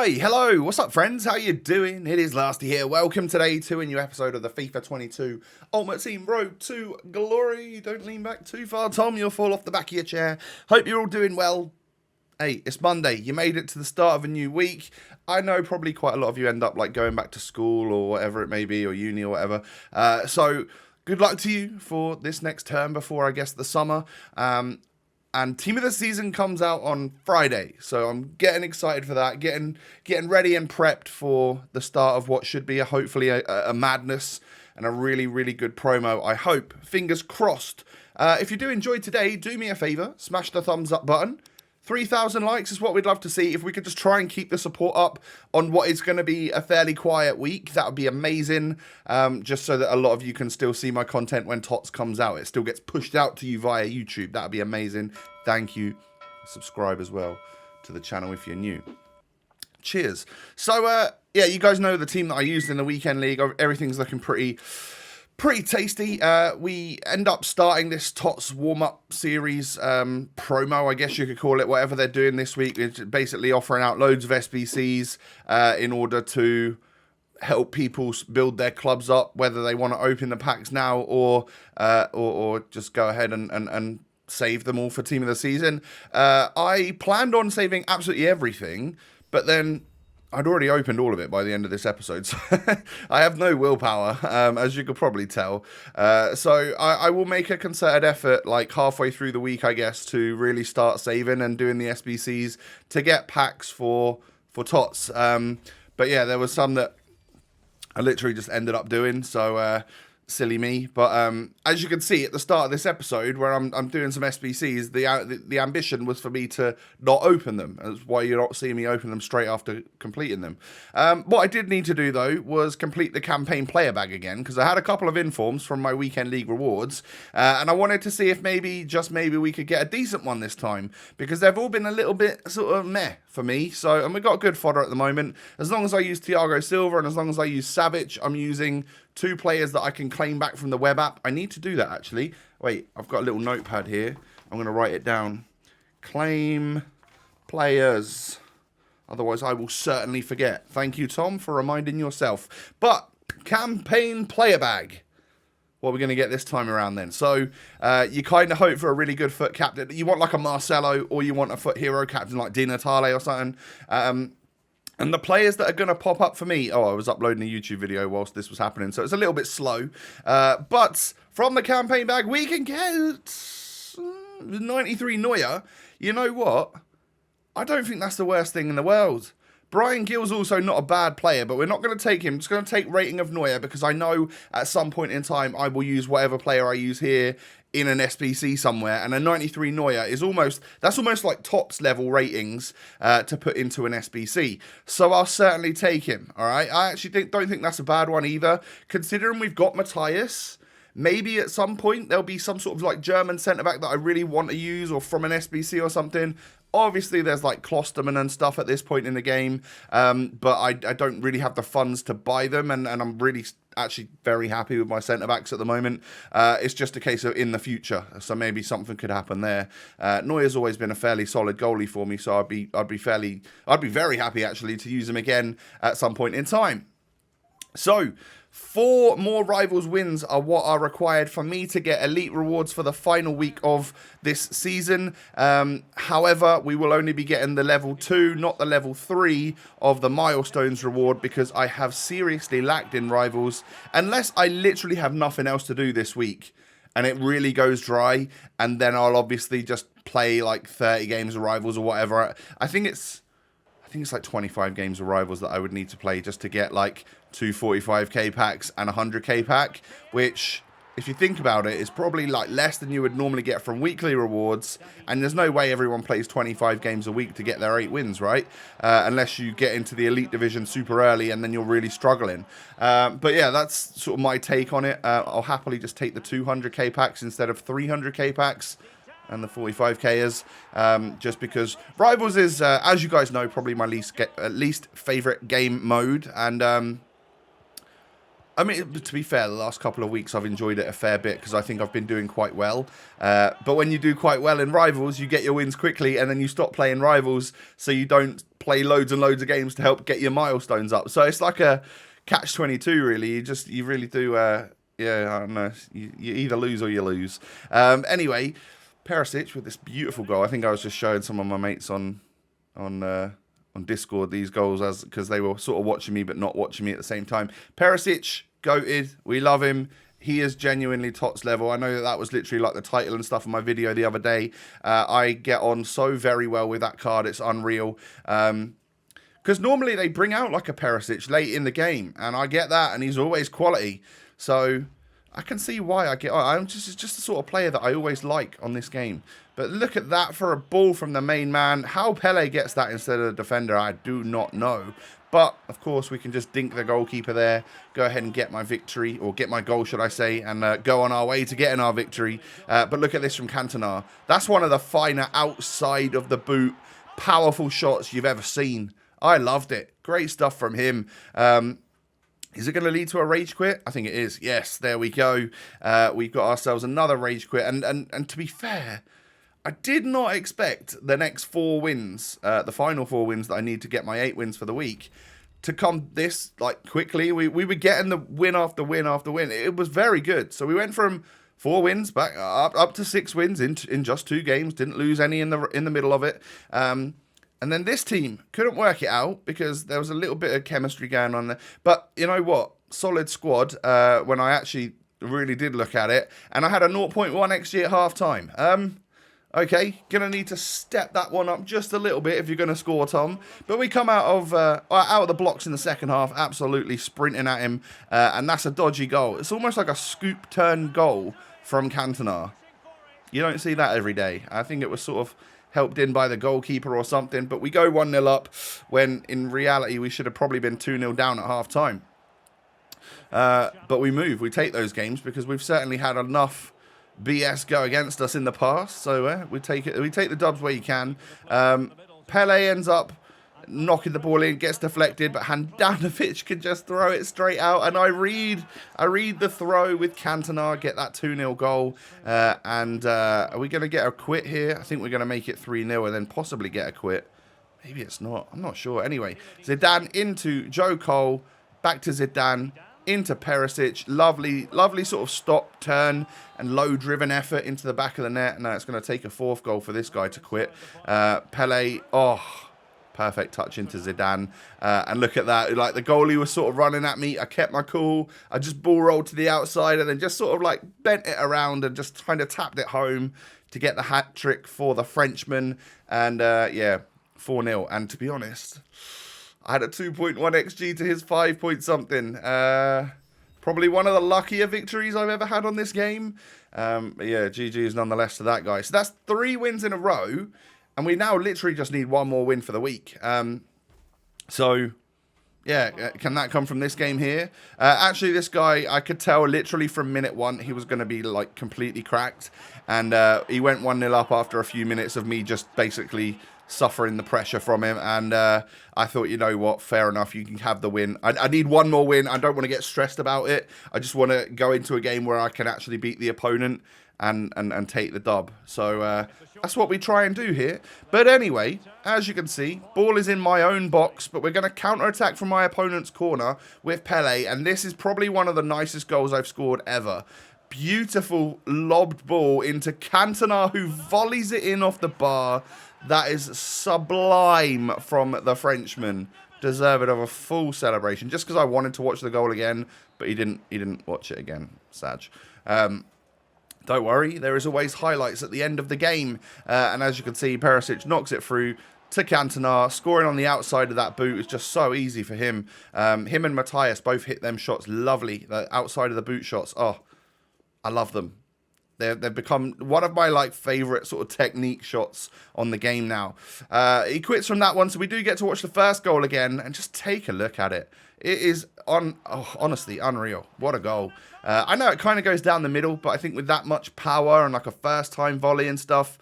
Hi, hello, what's up friends? How you doing? It is Lasty here. Welcome today to a new episode of the FIFA 22 Ultimate Team Road to Glory. Don't lean back too far, Tom, you'll fall off the back of your chair. Hope you're all doing well. Hey, it's Monday. You made it to the start of a new week. I know probably quite a lot of you end up like going back to school or whatever it may be, or uni or whatever. So good luck to you for this next term before, I guess, the summer. And Team of the Season comes out on Friday, so I'm getting excited for that, getting ready and prepped for the start of what should be hopefully a madness and a really, really good promo, I hope. Fingers crossed. If you do enjoy today, do me a favour, smash the thumbs up button. 3,000 likes is what we'd love to see. If we could just try and keep the support up on what is going to be a fairly quiet week, that would be amazing. Just so that a lot of you can still see my content when TOTS comes out. It still gets pushed out to you via YouTube. That would be amazing. Thank you. Subscribe as well to the channel if you're new. Cheers. So, yeah, you guys know the team that I used in the weekend league. Everything's looking pretty tasty. We end up starting this TOTS warm-up series promo, I guess you could call it, whatever they're doing this week. It's basically offering out loads of SBCs in order to help people build their clubs up, whether they want to open the packs now or just go ahead and save them all for Team of the Season. I planned on saving absolutely everything, but then I'd already opened all of it by the end of this episode, so I have no willpower, as you could probably tell. So I will make a concerted effort, like halfway through the week, I guess, to really start saving and doing the SBCs to get packs for TOTS. But yeah, there was some that I literally just ended up doing, so silly me. But as you can see at the start of this episode, where I'm doing some SBCs, the ambition was for me to not open them. That's why you're not seeing me open them straight after completing them. What I did need to do though was complete the campaign player bag again, because I had a couple of informs from my weekend league rewards, and I wanted to see if just maybe we could get a decent one this time, because they've all been a little bit sort of meh for me. So, and we've got good fodder at the moment. As long as I use Thiago Silva and as long as I use Savic, I'm using 2 players that I can claim back from the web app. I need to do that, actually. Wait, I've got a little notepad here. I'm going to write it down. Claim players. Otherwise, I will certainly forget. Thank you, Tom, for reminding yourself. But, campaign player bag. What are we going to get this time around then? So, you kind of hope for a really good foot captain. You want like a Marcelo, or you want a foot hero captain like Di Natale or something. And the players that are going to pop up for me... Oh, I was uploading a YouTube video whilst this was happening, so it's a little bit slow. But from the campaign bag, we can get 93 Neuer. You know what? I don't think that's the worst thing in the world. Brian Gill's also not a bad player, but we're not going to take him. I'm just going to take rating of Neuer, because I know at some point in time I will use whatever player I use here in an SBC somewhere, and a 93 Neuer is almost like TOTS level ratings to put into an SBC. So I'll certainly take him. All right, I actually don't think that's a bad one either, considering we've got Matthias. Maybe at some point there'll be some sort of like German centre-back that I really want to use, or from an SBC or something. Obviously, there's like Klosterman and stuff at this point in the game, but I don't really have the funds to buy them, and I'm really actually very happy with my centre-backs at the moment. It's just a case of in the future, so maybe something could happen there. Neuer's always been a fairly solid goalie for me, so I'd be very happy actually to use him again at some point in time. So, 4 more Rivals wins are what are required for me to get elite rewards for the final week of this season. However, we will only be getting the level 2, not the level 3 of the milestones reward, because I have seriously lacked in Rivals, unless I literally have nothing else to do this week and it really goes dry, and then I'll obviously just play like 30 games of Rivals or whatever. I think it's like 25 games of Rivals that I would need to play just to get like 2 45k packs and a 100k pack, which, if you think about it, is probably like less than you would normally get from weekly rewards, and there's no way everyone plays 25 games a week to get their 8 wins, right? Unless you get into the Elite Division super early and then you're really struggling. But yeah, that's sort of my take on it. I'll happily just take the 200k packs instead of 300k packs and the 45kers, just because Rivals is, as you guys know, probably my least favourite game mode, and I mean, to be fair, the last couple of weeks I've enjoyed it a fair bit because I think I've been doing quite well. But when you do quite well in Rivals, you get your wins quickly and then you stop playing Rivals, so you don't play loads and loads of games to help get your milestones up. So it's like a catch-22, really. You really do, yeah, I don't know. You either lose or you lose. Anyway, Perisic with this beautiful goal. I think I was just showing some of my mates on Discord these goals because they were sort of watching me but not watching me at the same time. Perisic, goated. We love him. He is genuinely TOTS level. I know that was literally like the title and stuff in my video the other day. I get on so very well with that card. It's unreal. Because normally they bring out like a Perisic late in the game. And I get that. And he's always quality. So I can see why I get on. It's just the sort of player that I always like on this game. But look at that for a ball from the main man. How Pele gets that instead of the defender, I do not know. But, of course, we can just dink the goalkeeper there, go ahead and get my victory, or get my goal, should I say, and go on our way to getting our victory. But look at this from Cantona. That's one of the finer outside of the boot, powerful shots you've ever seen. I loved it. Great stuff from him. Is it going to lead to a rage quit? I think it is. Yes, there we go. We've got ourselves another rage quit. And to be fair, I did not expect the next 4 wins, the final 4 wins that I need to get my 8 wins for the week, to come this like quickly. We were getting the win after win after win. It was very good. So we went from 4 wins back up to 6 wins in just 2 games. Didn't lose any in the middle of it. And then this team couldn't work it out because there was a little bit of chemistry going on there. But you know what? Solid squad when I actually really did look at it. And I had a 0.1 XG at half time. Okay, going to need to step that one up just a little bit if you're going to score, Tom. But we come out of the blocks in the second half, absolutely sprinting at him. And that's a dodgy goal. It's almost like a scoop turn goal from Cantona. You don't see that every day. I think it was sort of helped in by the goalkeeper or something. But we go 1-0 up when in reality we should have probably been 2-0 down at half time. But we move. We take those games because we've certainly had enough BS go against us in the past, so we take it. We take the dubs where you can. Pele ends up knocking the ball in, gets deflected, but Handanovic can just throw it straight out. And I read the throw with Cantona, get that 2-0 goal. And are we going to get a quit here? I think we're going to make it 3-0 and then possibly get a quit. Maybe it's not. I'm not sure. Anyway, Zidane into Joe Cole, back to Zidane. Into Perisic, lovely sort of stop, turn, and low-driven effort into the back of the net. Now it's going to take a 4th goal for this guy to quit. Pele, perfect touch into Zidane. And look at that, like the goalie was sort of running at me. I kept my cool. I just ball rolled to the outside and then just sort of like bent it around and just kind of tapped it home to get the hat-trick for the Frenchman. And yeah, 4-0. And to be honest, I had a 2.1 XG to his 5 point something. Probably one of the luckier victories I've ever had on this game. But yeah, GG's nonetheless to that guy. So that's 3 wins in a row. And we now literally just need 1 more win for the week. So, yeah, can that come from this game here? Actually, this guy, I could tell literally from minute 1 he was going to be like completely cracked. And he went 1-0 up after a few minutes of me just basically suffering the pressure from him. And I thought, you know what, fair enough, you can have the win. I need 1 more win. I don't want to get stressed about it. I just want to go into a game where I can actually beat the opponent and take the dub. So that's what we try and do here. But anyway, as you can see, ball is in my own box, but we're going to counter-attack from my opponent's corner with Pele, and this is probably one of the nicest goals I've scored ever. Beautiful lobbed ball into Cantona, who volleys it in off the bar. That is sublime from the Frenchman. Deserved of a full celebration. Just because I wanted to watch the goal again, but he didn't watch it again. Sag. Don't worry, there is always highlights at the end of the game. And as you can see, Perisic knocks it through to Cantona. Scoring on the outside of that boot is just so easy for him. Him and Matthias both hit them shots lovely. The outside of the boot shots. Oh, I love them. They've become one of my favourite sort of technique shots on the game now. He quits from that one, so we do get to watch the first goal again and just take a look at it. It is honestly unreal. What a goal. I know it kind of goes down the middle, but I think with that much power and like a first-time volley and stuff,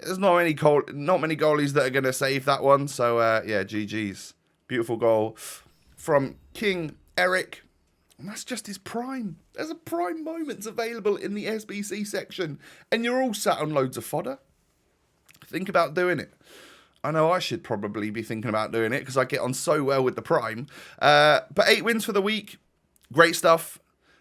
there's not many goalies that are going to save that one. So yeah, GG's. Beautiful goal from King Eric. And that's just his prime. There's a prime moments available in the SBC section. And you're all sat on loads of fodder. Think about doing it. I know I should probably be thinking about doing it because I get on so well with the Prime. But 8 wins for the week. Great stuff.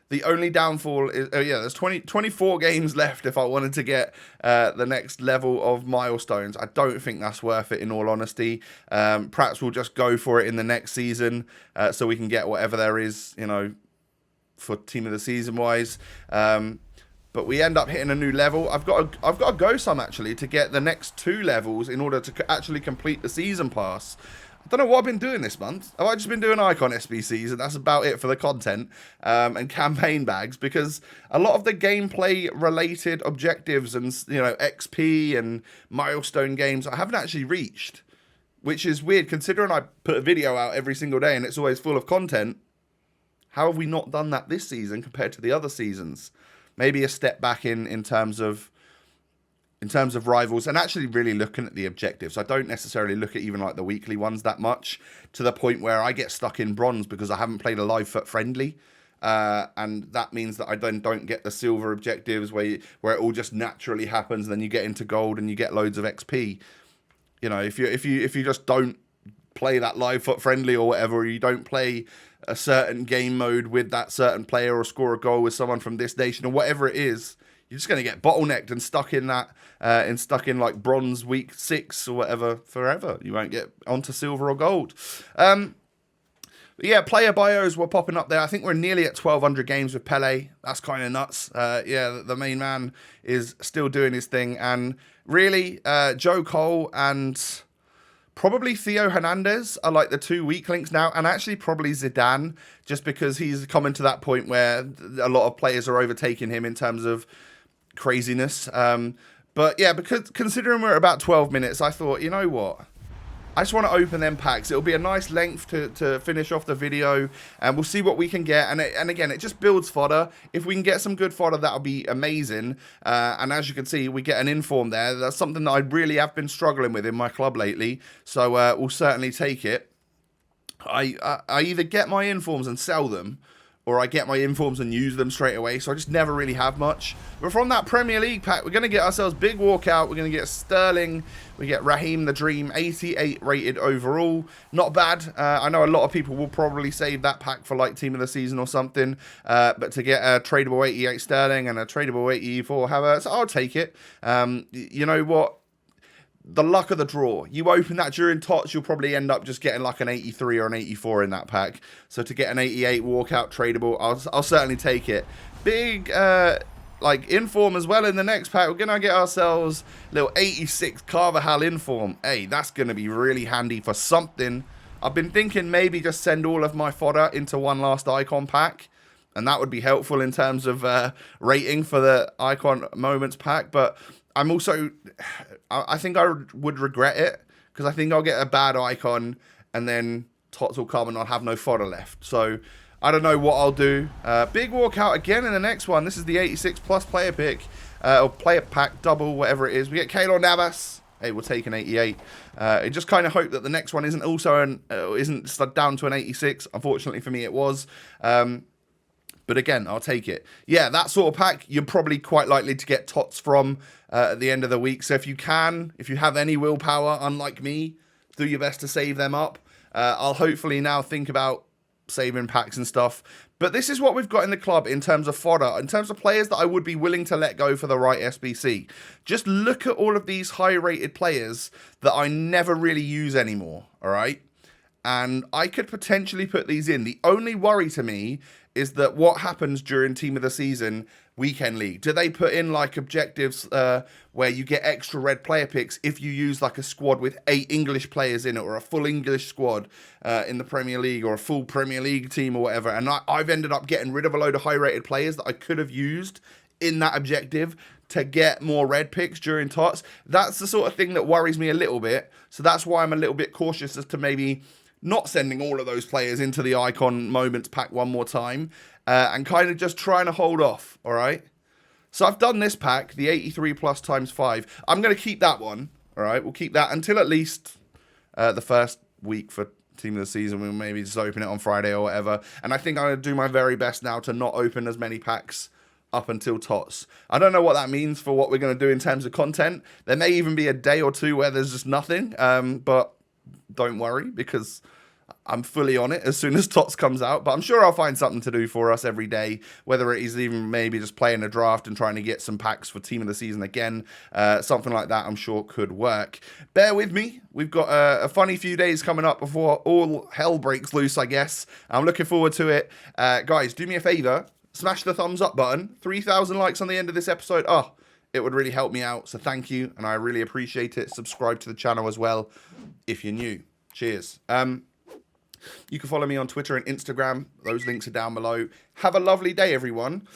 The only downfall is, there's 24 games left if I wanted to get the next level of milestones. I don't think that's worth it, in all honesty. Perhaps we'll just go for it in the next season so we can get whatever there is, for team of the season wise. But we end up hitting a new level. I've got to go some, actually, to get the next 2 levels in order to actually complete the season pass. I don't know what I've been doing this month. Have I just been doing Icon SBCs and that's about it for the content and campaign bags? Because a lot of the gameplay related objectives and, XP and milestone games I haven't actually reached, which is weird considering I put a video out every single day and it's always full of content. How have we not done that this season compared to the other seasons? Maybe a step back in terms of rivals, and actually really looking at the objectives. I don't necessarily look at even like the weekly ones that much, to the point where I get stuck in bronze because I haven't played a live foot friendly, and that means that I then don't get the silver objectives where it all just naturally happens, and then you get into gold and you get loads of XP. If you just don't play that live foot friendly or whatever, or you don't play a certain game mode with that certain player or score a goal with someone from this nation or whatever it is, you're just going to get bottlenecked and stuck in that, like bronze week 6 or whatever forever. You won't get onto silver or gold. Player bios were popping up there. I think we're nearly at 1,200 games with Pele. That's kind of nuts. The main man is still doing his thing. And really, Joe Cole and probably Theo Hernandez are like the 2 weak links now, and actually probably Zidane, just because he's coming to that point where a lot of players are overtaking him in terms of craziness. Because considering we're at about 12 minutes, I thought, you know what? I just want to open them packs. It'll be a nice length to finish off the video, and we'll see what we can get. And again, it just builds fodder. If we can get some good fodder, that'll be amazing. And as you can see, we get an inform there. That's something that I really have been struggling with in my club lately. So we'll certainly take it. I either get my informs and sell them, or I get my informs and use them straight away. So I just never really have much. But from that Premier League pack, we're going to get ourselves big walkout. We're going to get Sterling. We get Raheem the Dream, 88 rated overall. Not bad. I know a lot of people will probably save that pack for like team of the season or something. But to get a tradable 88 Sterling and a tradable 84 Havertz, I'll take it. You know what? The luck of the draw. You open that during TOTS, you'll probably end up just getting like an 83 or an 84 in that pack. So to get an 88 walkout tradable, I'll certainly take it. Big inform as well in the next pack. We're gonna get ourselves a little 86 Carvajal inform. Hey, that's gonna be really handy for something. I've been thinking maybe just send all of my fodder into one last icon pack, and that would be helpful in terms of rating for the icon moments pack. But I'm also, I think I would regret it, because I think I'll get a bad icon and then TOTS will come and I'll have no fodder left. So I don't know what I'll do. Big walkout again in the next one. This is the 86 plus player pick, or player pack double, whatever it is. We get Keylor Navas. Hey, we'll take an 88. I just kind of hope that the next one isn't also isn't down to an 86. Unfortunately for me, it was. But again, I'll take it. Yeah, that sort of pack, you're probably quite likely to get TOTS from at the end of the week. So if you have any willpower, unlike me, do your best to save them up. I'll hopefully now think about saving packs and stuff. But this is what we've got in the club in terms of fodder, in terms of players that I would be willing to let go for the right SBC. Just look at all of these high-rated players that I never really use anymore, all right? And I could potentially put these in. The only worry to me is that what happens during team of the season weekend league. Do they put in like objectives where you get extra red player picks if you use like a squad with 8 English players in it, or a full English squad in the Premier League, or a full Premier League team or whatever? And I've ended up getting rid of a load of high rated players that I could have used in that objective to get more red picks during TOTS. That's the sort of thing that worries me a little bit. So that's why I'm a little bit cautious as to maybe not sending all of those players into the Icon Moments pack one more time, and kind of just trying to hold off, all right? So I've done this pack, the 83 plus times 5. I'm going to keep that one, all right? We'll keep that until at least the first week for Team of the Season. We'll maybe just open it on Friday or whatever. And I think I'm going to do my very best now to not open as many packs up until TOTS. I don't know what that means for what we're going to do in terms of content. There may even be a day or two where there's just nothing, but don't worry, because I'm fully on it as soon as TOTS comes out. But I'm sure I'll find something to do for us every day, whether it is even maybe just playing a draft and trying to get some packs for Team of the Season again. Something like that I'm sure could work. Bear with me. We've got a funny few days coming up before all hell breaks loose, I guess. I'm looking forward to it. Guys, do me a favor. Smash the thumbs up button. 3,000 likes on the end of this episode. Oh, it would really help me out. So thank you, and I really appreciate it. Subscribe to the channel as well if you're new. Cheers. You can follow me on Twitter and Instagram. Those links are down below. Have a lovely day, everyone.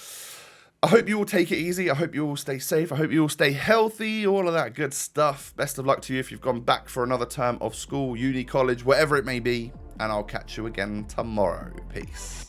I hope you all take it easy. I hope you all stay safe. I hope you all stay healthy. All of that good stuff. Best of luck to you if you've gone back for another term of school, uni, college, whatever it may be. And I'll catch you again tomorrow. Peace.